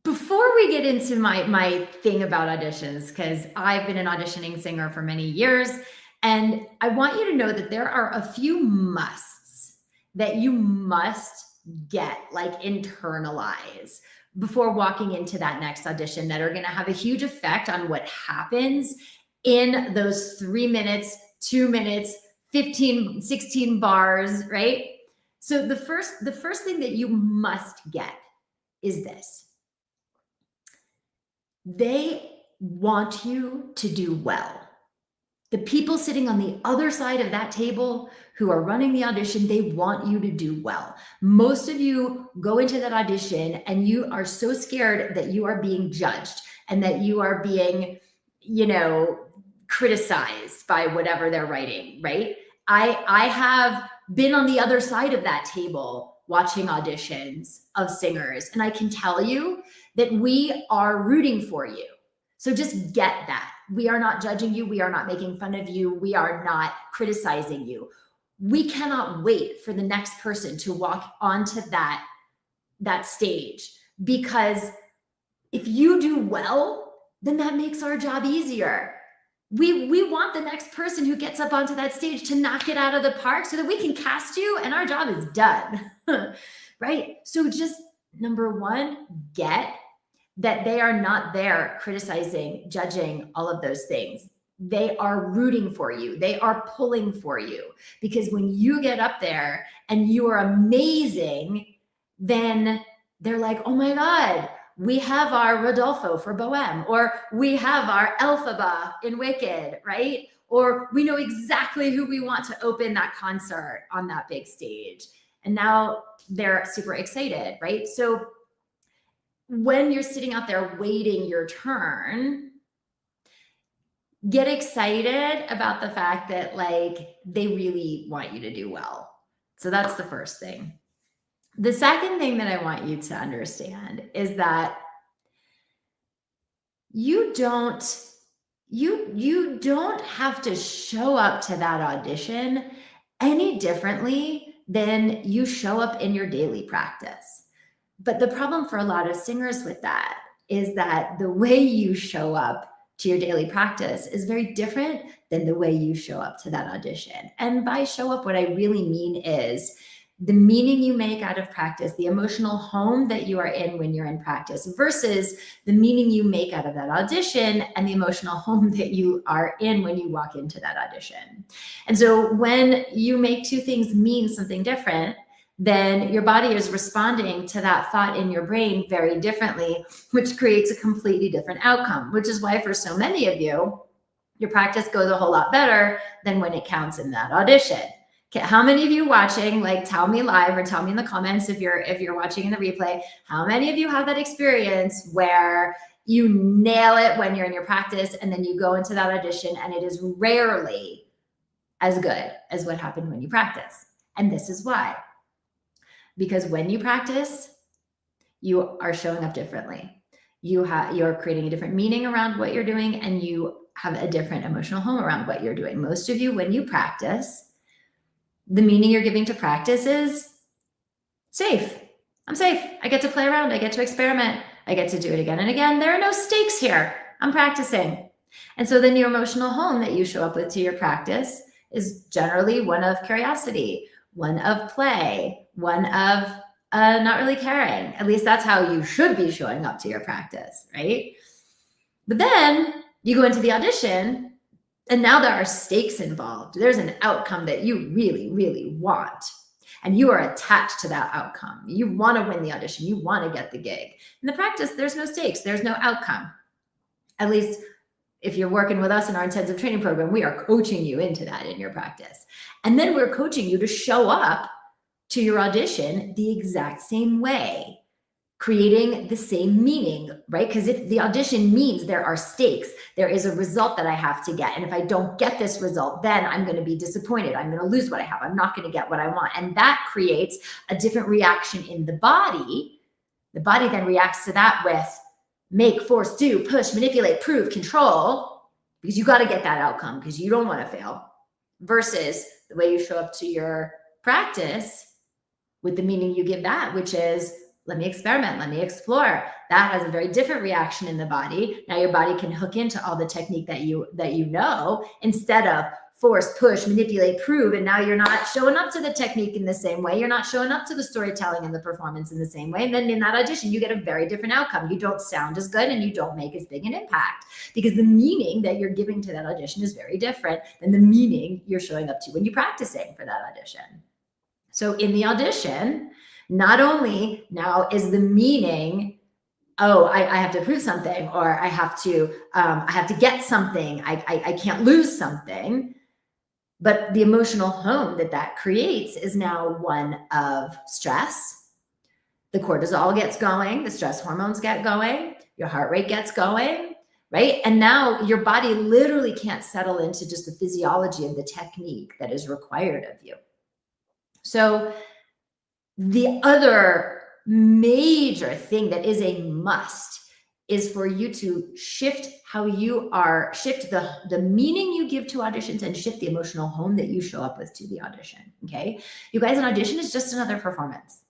Before we get into my thing about auditions, because I've been an auditioning singer for many years, and I want you to know that there are a few musts that you must get, like internalize before walking into that next audition that are going to have a huge effect on what happens in those 3 minutes, 2 minutes, 15, 16 bars, right? So the first thing that you must get is this: they want you to do well. The people sitting on the other side of that table who are running the audition, they want you to do well. Most of you go into that audition and you are so scared that you are being judged and that you are being, criticized by whatever they're writing, right? I have been on the other side of that table watching auditions of singers, and I can tell you that we are rooting for you. So just get that. We are not judging you. We are not making fun of you. We are not criticizing you. We cannot wait for the next person to walk onto that stage, because if you do well, then that makes our job easier. We want the next person who gets up onto that stage to knock it out of the park so that we can cast you and our job is done. Right? So just number one, get that they are not there criticizing, judging, all of those things. They are rooting for you. They are pulling for you, because when you get up there and you are amazing, then they're like, oh my God, we have our Rodolfo for Bohème, or we have our Elphaba in Wicked, right? Or we know exactly who we want to open that concert on that big stage. And now they're super excited, right? So when you're sitting out there waiting your turn, get excited about the fact that like they really want you to do well. So that's the first thing. The second thing that I want you to understand is that you don't have to show up to that audition any differently than you show up in your daily practice. But the problem for a lot of singers with that is that the way you show up to your daily practice is very different than the way you show up to that audition. And by show up, what I really mean is the meaning you make out of practice, the emotional home that you are in when you're in practice, versus the meaning you make out of that audition and the emotional home that you are in when you walk into that audition. And so when you make two things mean something different, then your body is responding to that thought in your brain very differently, which creates a completely different outcome, which is why for so many of you, your practice goes a whole lot better than when it counts in that audition. Okay, how many of you watching, like tell me live or tell me in the comments if you're watching in the replay, how many of you have that experience where you nail it when you're in your practice and then you go into that audition and it is rarely as good as what happened when you practice? And this is why. Because when you practice, you are showing up differently. You're creating a different meaning around what you're doing, and you have a different emotional home around what you're doing. Most of you, when you practice, the meaning you're giving to practice is safe. I'm safe. I get to play around. I get to experiment. I get to do it again and again. There are no stakes here. I'm practicing. And so then your emotional home that you show up with to your practice is generally one of curiosity, one of play, one of not really caring. At least that's how you should be showing up to your practice, right? But then you go into the audition and now there are stakes involved. There's an outcome that you really, really want. And you are attached to that outcome. You want to win the audition. You want to get the gig. In the practice, there's no stakes. There's no outcome. At least if you're working with us in our intensive training program, we are coaching you into that in your practice. And then we're coaching you to show up to your audition the exact same way, creating the same meaning, right? Because if the audition means there are stakes, there is a result that I have to get. And if I don't get this result, then I'm going to be disappointed. I'm going to lose what I have. I'm not going to get what I want. And that creates a different reaction in the body. The body then reacts to that with make, force, do, push, manipulate, prove, control, because you got to get that outcome because you don't want to fail, versus the way you show up to your practice with the meaning you give that, which is let me experiment, let me explore. That has a very different reaction in the body. Now your body can hook into all the technique that you know, instead of force, push, manipulate, prove. And now you're not showing up to the technique in the same way. You're not showing up to the storytelling and the performance in the same way. And then in that audition, you get a very different outcome. You don't sound as good and you don't make as big an impact, because the meaning that you're giving to that audition is very different than the meaning you're showing up to when you're practicing for that audition. So in the audition, not only now is the meaning, oh, I have to prove something, or I have to get something. I can't lose something. But the emotional home that creates is now one of stress. The cortisol gets going, the stress hormones get going, your heart rate gets going, right? And now your body literally can't settle into just the physiology of the technique that is required of you. So the other major thing that is a must is for you to shift how you are, shift the meaning you give to auditions, and shift the emotional home that you show up with to the audition. Okay. You guys, an audition is just another performance.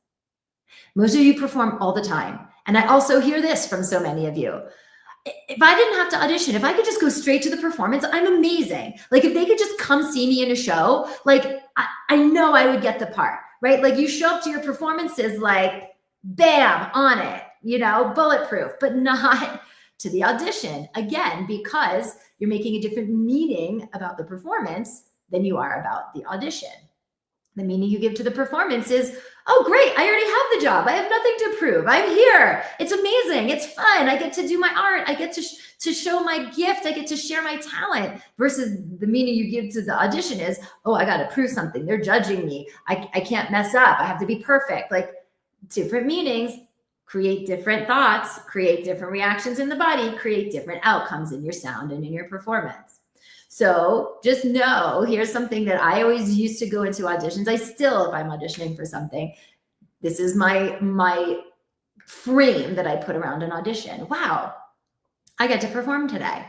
Most of you perform all the time. And I also hear this from so many of you. If I didn't have to audition, if I could just go straight to the performance, I'm amazing. Like if they could just come see me in a show, like I know I would get the part, right? Like you show up to your performances like, bam, on it, bulletproof, but not to the audition. Again, because you're making a different meaning about the performance than you are about the audition. The meaning you give to the performance is, oh, great, I already have the job. I have nothing to prove. I'm here. It's amazing. It's fun. I get to do my art. I get to show my gift. I get to share my talent. Versus the meaning you give to the audition is, oh, I got to prove something. They're judging me. I can't mess up. I have to be perfect. Like different meanings create different thoughts, create different reactions in the body, create different outcomes in your sound and in your performance. So just know, here's something that I always used to go into auditions. I still, if I'm auditioning for something, this is my frame that I put around an audition. Wow, I get to perform today.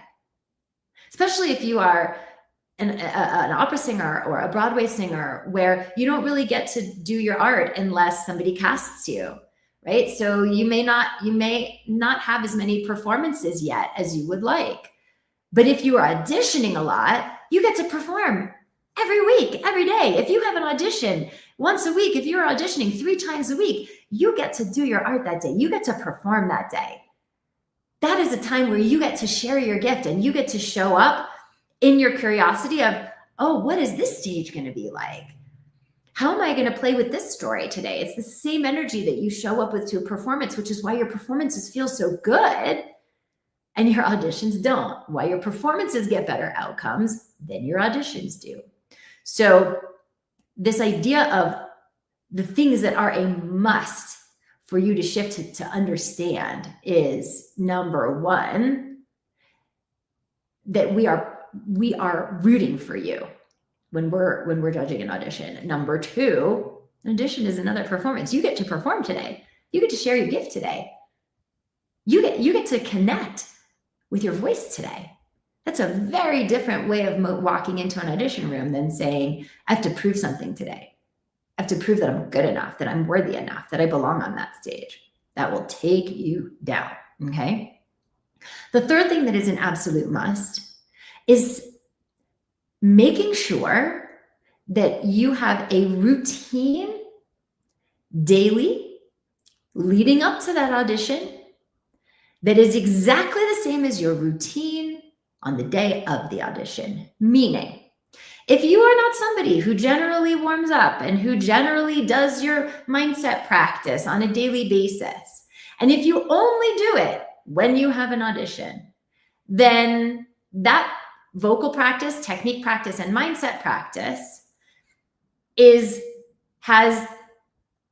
Especially if you are an opera singer or a Broadway singer, where you don't really get to do your art unless somebody casts you, right? So you may not have as many performances yet as you would like. But if you are auditioning a lot, you get to perform every week, every day. If you have an audition once a week, if you're auditioning 3 times a week, you get to do your art that day. You get to perform that day. That is a time where you get to share your gift and you get to show up in your curiosity of, oh, what is this stage going to be like? How am I going to play with this story today? It's the same energy that you show up with to a performance, which is why your performances feel so good and your auditions don't. Why your performances get better outcomes than your auditions do. So this idea of the things that are a must for you to shift to understand is, number one, that we are rooting for you when we're judging an audition. Number two, an audition is another performance. You get to perform today. You get to share your gift today. You get to connect with your voice today. That's a very different way of walking into an audition room than saying, I have to prove something today. I have to prove that I'm good enough, that I'm worthy enough, that I belong on that stage. That will take you down, okay? The third thing that is an absolute must is making sure that you have a routine daily leading up to that audition that is exactly the same as your routine on the day of the audition. Meaning, if you are not somebody who generally warms up and who generally does your mindset practice on a daily basis, and if you only do it when you have an audition, then that vocal practice, technique practice, and mindset practice has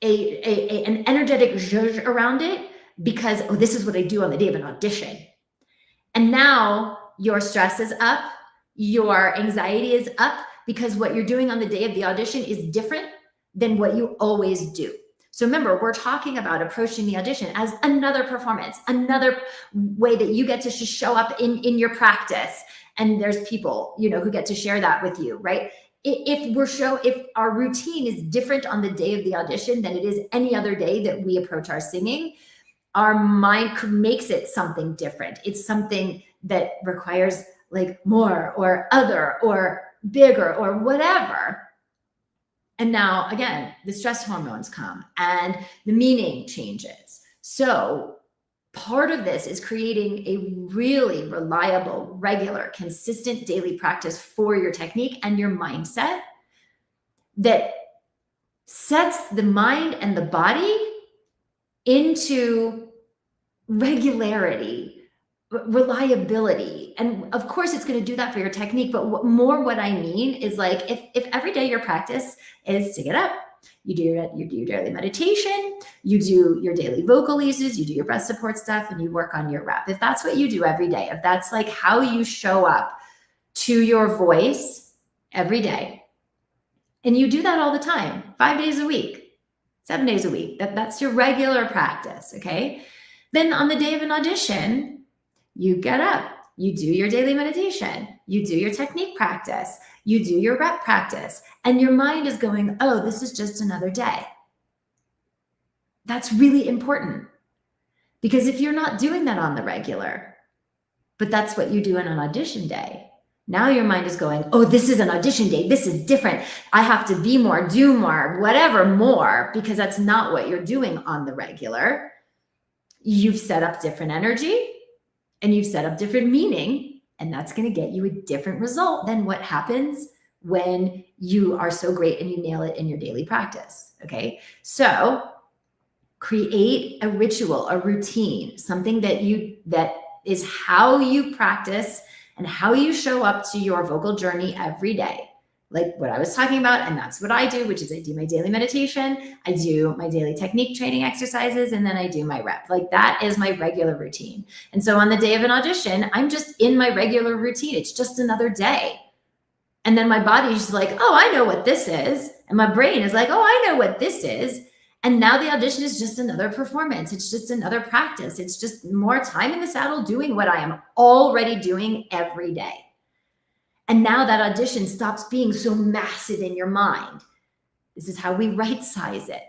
an energetic zhuzh around it, because, oh, this is what I do on the day of an audition. And now your stress is up, your anxiety is up, because what you're doing on the day of the audition is different than what you always do. So remember, we're talking about approaching the audition as another performance, another way that you get to show up in your practice. And there's people, who get to share that with you, right? if our routine is different on the day of the audition than it is any other day that we approach our singing, our mind makes it something different. It's something that requires like more or other or bigger or whatever. And now again, the stress hormones come and the meaning changes. So part of this is creating a really reliable, regular, consistent daily practice for your technique and your mindset that sets the mind and the body into regularity, reliability. And of course, it's going to do that for your technique. But what I mean is like if every day your practice is to get up, you do your daily meditation, you do your daily vocal eases, you do your breath support stuff, and you work on your rep. If that's what you do every day, if that's like how you show up to your voice every day, and you do that all the time, 5 days a week, 7 days a week, that's your regular practice, okay? Then on the day of an audition, you get up, you do your daily meditation, you do your technique practice, you do your rep practice, and your mind is going, oh, this is just another day. That's really important because if you're not doing that on the regular, but that's what you do on an audition day, now your mind is going, oh, this is an audition day. This is different. I have to be more, do more, whatever more, because that's not what you're doing on the regular. You've set up different energy and you've set up different meaning, and that's going to get you a different result than what happens when you are so great and you nail it in your daily practice. Okay. So create a ritual, a routine, something that is how you practice and how you show up to your vocal journey every day. Like what I was talking about, and that's what I do, which is I do my daily meditation, I do my daily technique training exercises, and then I do my rep. Like that is my regular routine. And so on the day of an audition, I'm just in my regular routine. It's just another day. And then my body's like, oh, I know what this is. And my brain is like, oh, I know what this is. And now the audition is just another performance. It's just another practice. It's just more time in the saddle doing what I am already doing every day. And now that audition stops being so massive in your mind. This is how we right size it.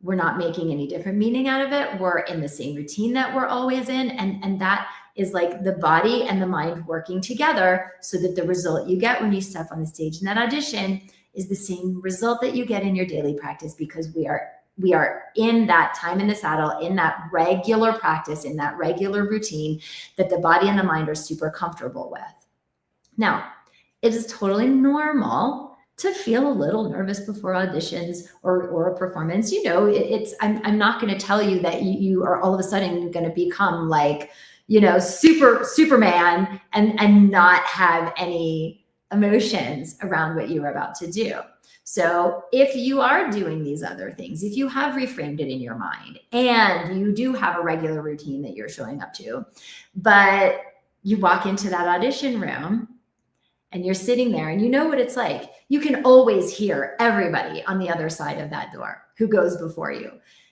We're not making any different meaning out of it. We're in the same routine that we're always in. And that is like the body and the mind working together so that the result you get when you step on the stage in that audition is the same result that you get in your daily practice, because we are in that time in the saddle, in that regular practice, in that regular routine that the body and the mind are super comfortable with. Now, it is totally normal to feel a little nervous before auditions or a performance. You know, I'm not going to tell you that you are all of a sudden going to become like, you know, Superman and not have any emotions around what you are about to do. So if you are doing these other things, if you have reframed it in your mind and you do have a regular routine that you're showing up to, but you walk into that audition room and you're sitting there and you know what it's like, you can always hear everybody on the other side of that door who goes before you.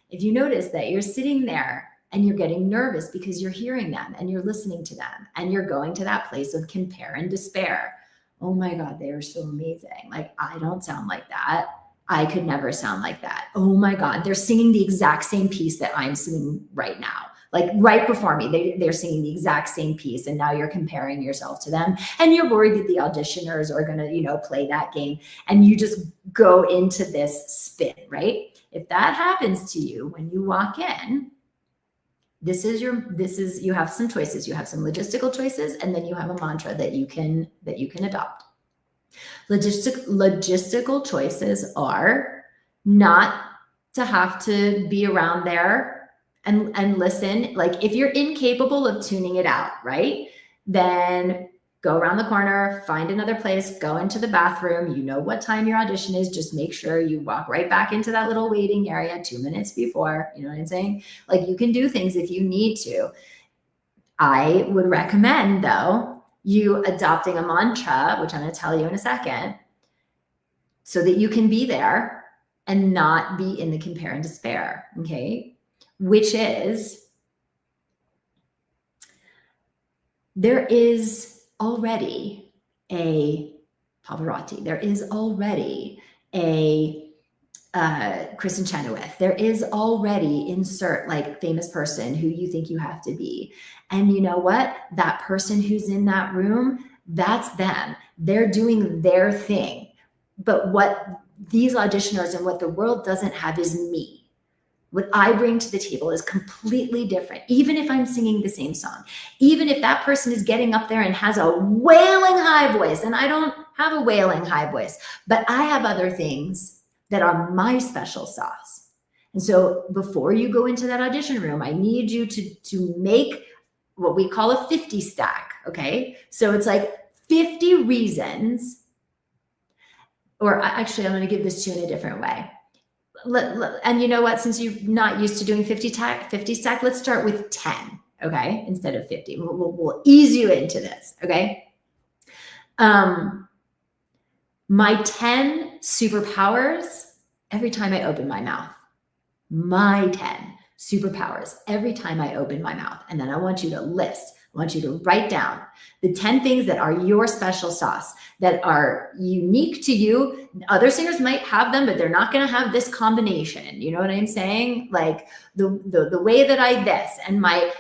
If you notice that you're sitting there and you're getting nervous because you're hearing them and you're listening to them and you're going to that place of compare and despair. Oh my God, they are so amazing. Like, I don't sound like that. I could never sound like that. Oh my God, they're singing the exact same piece that I'm singing right now. Like right before me, they're singing the exact same piece. And now you're comparing yourself to them. And you're worried that the auditioners are going to, you know, play that game. And you just go into this spin, right? If that happens to you when you walk in, you have some choices. You have some logistical choices, and then you have a mantra that you can adopt. Logistical choices are not to have to be around there and listen. Like if you're incapable of tuning it out, right? Then go around the corner, find another place, go into the bathroom. You know what time your audition is. Just make sure you walk right back into that little waiting area 2 minutes before. You know what I'm saying? Like you can do things if you need to. I would recommend, though, you adopting a mantra, which I'm going to tell you in a second, so that you can be there and not be in the compare and despair, okay? Which is, there is already a Pavarotti. There is already a Kristen Chenoweth. There is already insert like famous person who you think you have to be. And you know what? That person who's in that room, that's them. They're doing their thing. But what these auditioners and what the world doesn't have is me. What I bring to the table is completely different, even if I'm singing the same song. Even if that person is getting up there and has a wailing high voice, and I don't have a wailing high voice, but I have other things that are my special sauce. And so before you go into that audition room, I need you to make what we call a 50 stack, okay? So it's like 50 reasons, or actually I'm gonna give this to you in a different way. And you know what, since you're not used to doing 50 stack, let's start with 10, okay? Instead of 50, we'll ease you into this, okay? My 10 superpowers every time I open my mouth. My 10 superpowers every time I open my mouth. And then I want you to list, I want you to write down the 10 things that are your special sauce, that are unique to you. Other singers might have them, but they're not going to have this combination. You know what I'm saying? Like the way that I this, and my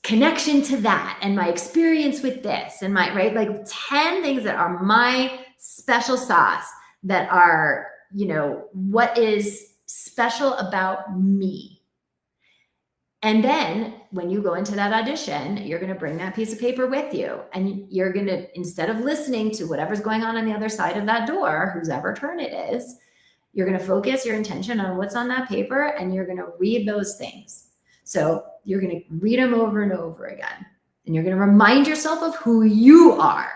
connection to that, and my experience with this, and my, right? Like 10 things that are my special sauce, that are, you know, what is special about me. And then when you go into that audition, you're going to bring that piece of paper with you, and you're going to, instead of listening to whatever's going on the other side of that door, whose ever turn it is, you're going to focus your intention on what's on that paper, and you're going to read those things. So you're going to read them over and over again, and you're going to remind yourself of who you are,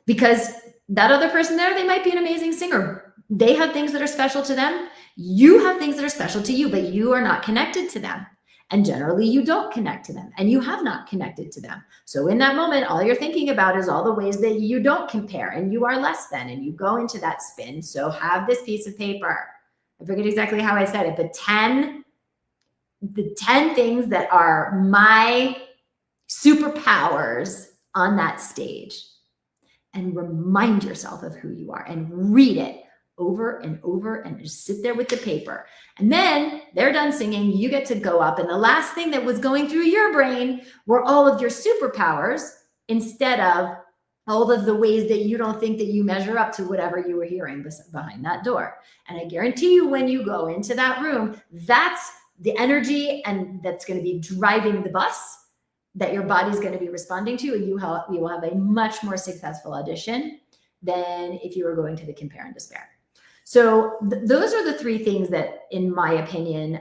because that other person there, they might be an amazing singer. They have things that are special to them. You have things that are special to you, but you are not connected to them. And generally you don't connect to them, and you have not connected to them. So in that moment, all you're thinking about is all the ways that you don't compare and you are less than, and you go into that spin. So have this piece of paper. I forget exactly how I said it, but the 10 things that are my superpowers on that stage, and remind yourself of who you are, and read it over and over, and just sit there with the paper. And then they're done singing, you get to go up, and the last thing that was going through your brain were all of your superpowers, instead of all of the ways that you don't think that you measure up to whatever you were hearing behind that door. And I guarantee you, when you go into that room, that's the energy, and that's going to be driving the bus that your body's going to be responding to, and you will have a much more successful audition than if you were going to the compare and despair. So those are the 3 things that, in my opinion,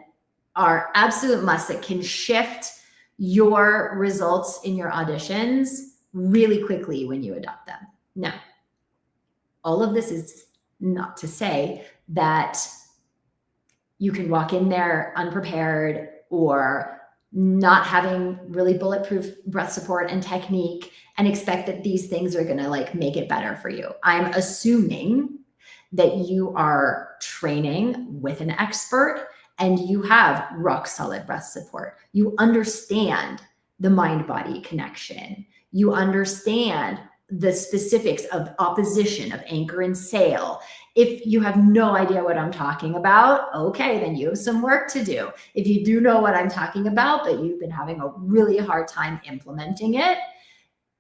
are absolute musts that can shift your results in your auditions really quickly when you adopt them. Now, all of this is not to say that you can walk in there unprepared, or not having really bulletproof breath support and technique, and expect that these things are going to like make it better for you. I'm assuming that you are training with an expert, and you have rock solid breath support. You understand the mind-body connection. You understand the specifics of opposition, of anchor and sail. If you have no idea what I'm talking about, okay, then you have some work to do. If you do know what I'm talking about, but you've been having a really hard time implementing it,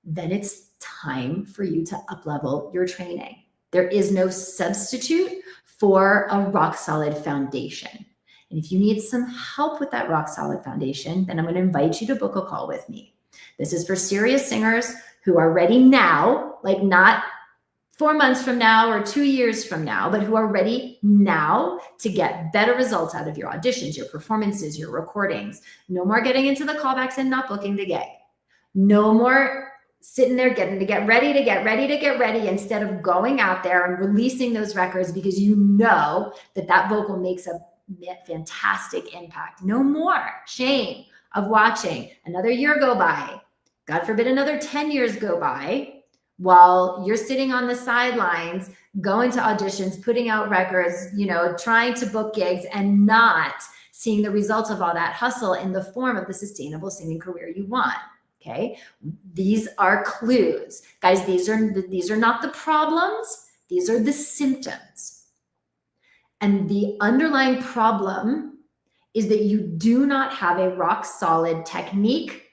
then it's time for you to up-level your training. There is no substitute for a rock solid foundation. And if you need some help with that rock solid foundation, then I'm going to invite you to book a call with me. This is for serious singers who are ready now, like not 4 months from now or 2 years from now, but who are ready now to get better results out of your auditions, your performances, your recordings. No more getting into the callbacks and not booking the gig. No more sitting there getting to get ready instead of going out there and releasing those records because you know that that vocal makes a fantastic impact. No more shame of watching another year go by. God forbid another 10 years go by while you're sitting on the sidelines, going to auditions, putting out records, you know, trying to book gigs, and not seeing the results of all that hustle in the form of the sustainable singing career you want. okay? These are clues. Guys, these are not the problems, these are the symptoms. And the underlying problem is that you do not have a rock solid technique,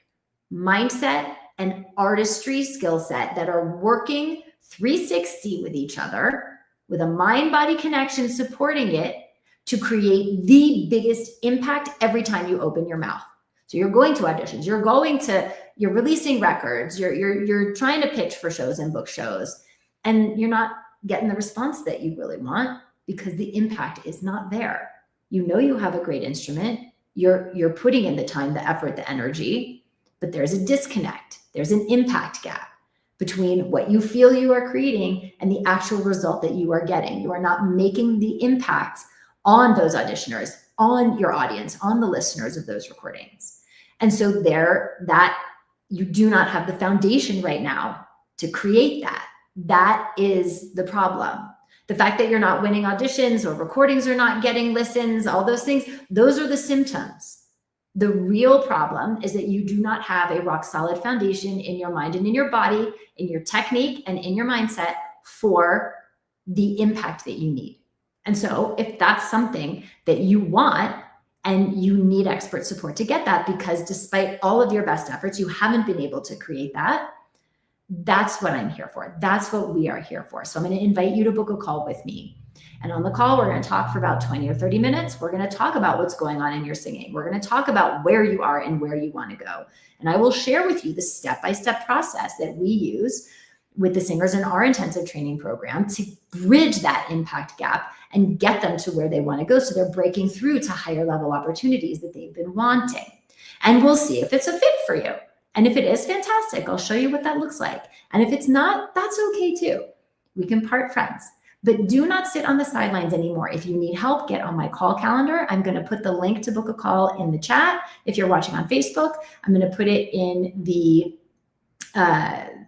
mindset, and artistry skill set that are working 360 with each other, with a mind-body connection supporting it to create the biggest impact every time you open your mouth. So you're going to auditions, you're releasing records, you're trying to pitch for shows and book shows, and you're not getting the response that you really want because the impact is not there. You know you have a great instrument, you're putting in the time, the effort, the energy, but there's a disconnect. There's an impact gap between what you feel you are creating and the actual result that you are getting. You are not making the impact on those auditioners, on your audience, on the listeners of those recordings. And so that you do not have the foundation right now to create that. That is the problem. The fact that you're not winning auditions or recordings are not getting listens, all those things, those are the symptoms. The real problem is that you do not have a rock solid foundation in your mind and in your body, in your technique and in your mindset for the impact that you need. And so if that's something that you want and you need expert support to get that, because despite all of your best efforts, you haven't been able to create that, that's what I'm here for. That's what we are here for. So I'm going to invite you to book a call with me. And on the call, we're going to talk for about 20 or 30 minutes. We're going to talk about what's going on in your singing. We're going to talk about where you are and where you want to go. And I will share with you the step-by-step process that we use with the singers in our intensive training program to bridge that impact gap and get them to where they want to go. So they're breaking through to higher level opportunities that they've been wanting. And we'll see if it's a fit for you. And if it is, fantastic. I'll show you what that looks like. And if it's not, that's okay too. We can part friends. But do not sit on the sidelines anymore. If you need help, get on my call calendar. I'm going to put the link to book a call in the chat. If you're watching on Facebook, I'm going to put it in the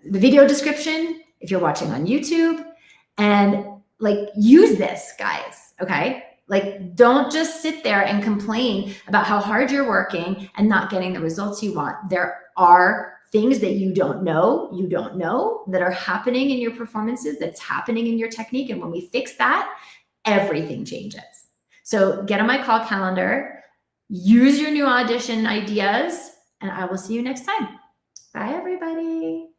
video description if you're watching on YouTube. And use this, guys, okay? Don't just sit there and complain about how hard you're working and not getting the results you want. There are things that you don't know that are happening in your performances, that's happening in your technique. And when we fix that, everything changes. So get on my call calendar, use your new audition ideas, and I will see you next time. Bye, everybody.